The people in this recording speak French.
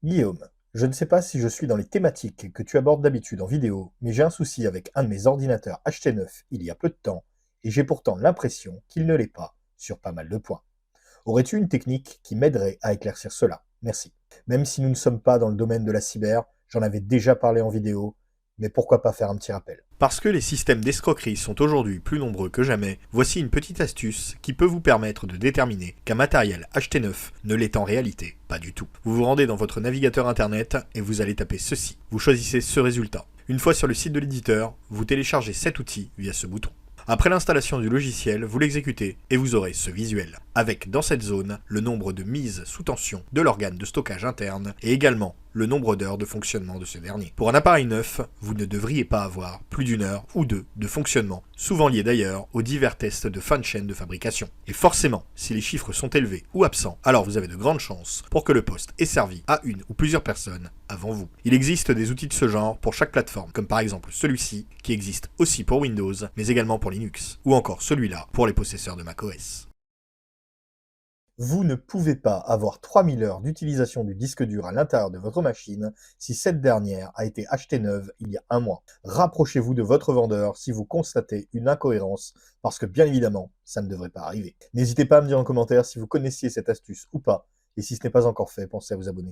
Guillaume, je ne sais pas si je suis dans les thématiques que tu abordes d'habitude en vidéo, mais j'ai un souci avec un de mes ordinateurs achetés neuf il y a peu de temps, et j'ai pourtant l'impression qu'il ne l'est pas sur pas mal de points. Aurais-tu une technique qui m'aiderait à éclaircir cela? Merci. Même si nous ne sommes pas dans le domaine de la cyber, j'en avais déjà parlé en vidéo, mais pourquoi pas faire un petit rappel? Parce que les systèmes d'escroquerie sont aujourd'hui plus nombreux que jamais, voici une petite astuce qui peut vous permettre de déterminer qu'un matériel acheté neuf ne l'est en réalité pas du tout. Vous vous rendez dans votre navigateur internet et vous allez taper ceci. Vous choisissez ce résultat. Une fois sur le site de l'éditeur, vous téléchargez cet outil via ce bouton. Après l'installation du logiciel, vous l'exécutez et vous aurez ce visuel, avec dans cette zone le nombre de mises sous tension de l'organe de stockage interne et également le nombre d'heures de fonctionnement de ce dernier. Pour un appareil neuf, vous ne devriez pas avoir plus d'une heure ou deux de fonctionnement, souvent lié d'ailleurs aux divers tests de fin de chaîne de fabrication. Et forcément, si les chiffres sont élevés ou absents, alors vous avez de grandes chances pour que le poste ait servi à une ou plusieurs personnes avant vous. Il existe des outils de ce genre pour chaque plateforme, comme par exemple celui-ci, qui existe aussi pour Windows, mais également pour Linux, ou encore celui-là pour les possesseurs de macOS. Vous ne pouvez pas avoir 3000 heures d'utilisation du disque dur à l'intérieur de votre machine si cette dernière a été achetée neuve il y a un mois. Rapprochez-vous de votre vendeur si vous constatez une incohérence, parce que bien évidemment, ça ne devrait pas arriver. N'hésitez pas à me dire en commentaire si vous connaissiez cette astuce ou pas, et si ce n'est pas encore fait, pensez à vous abonner.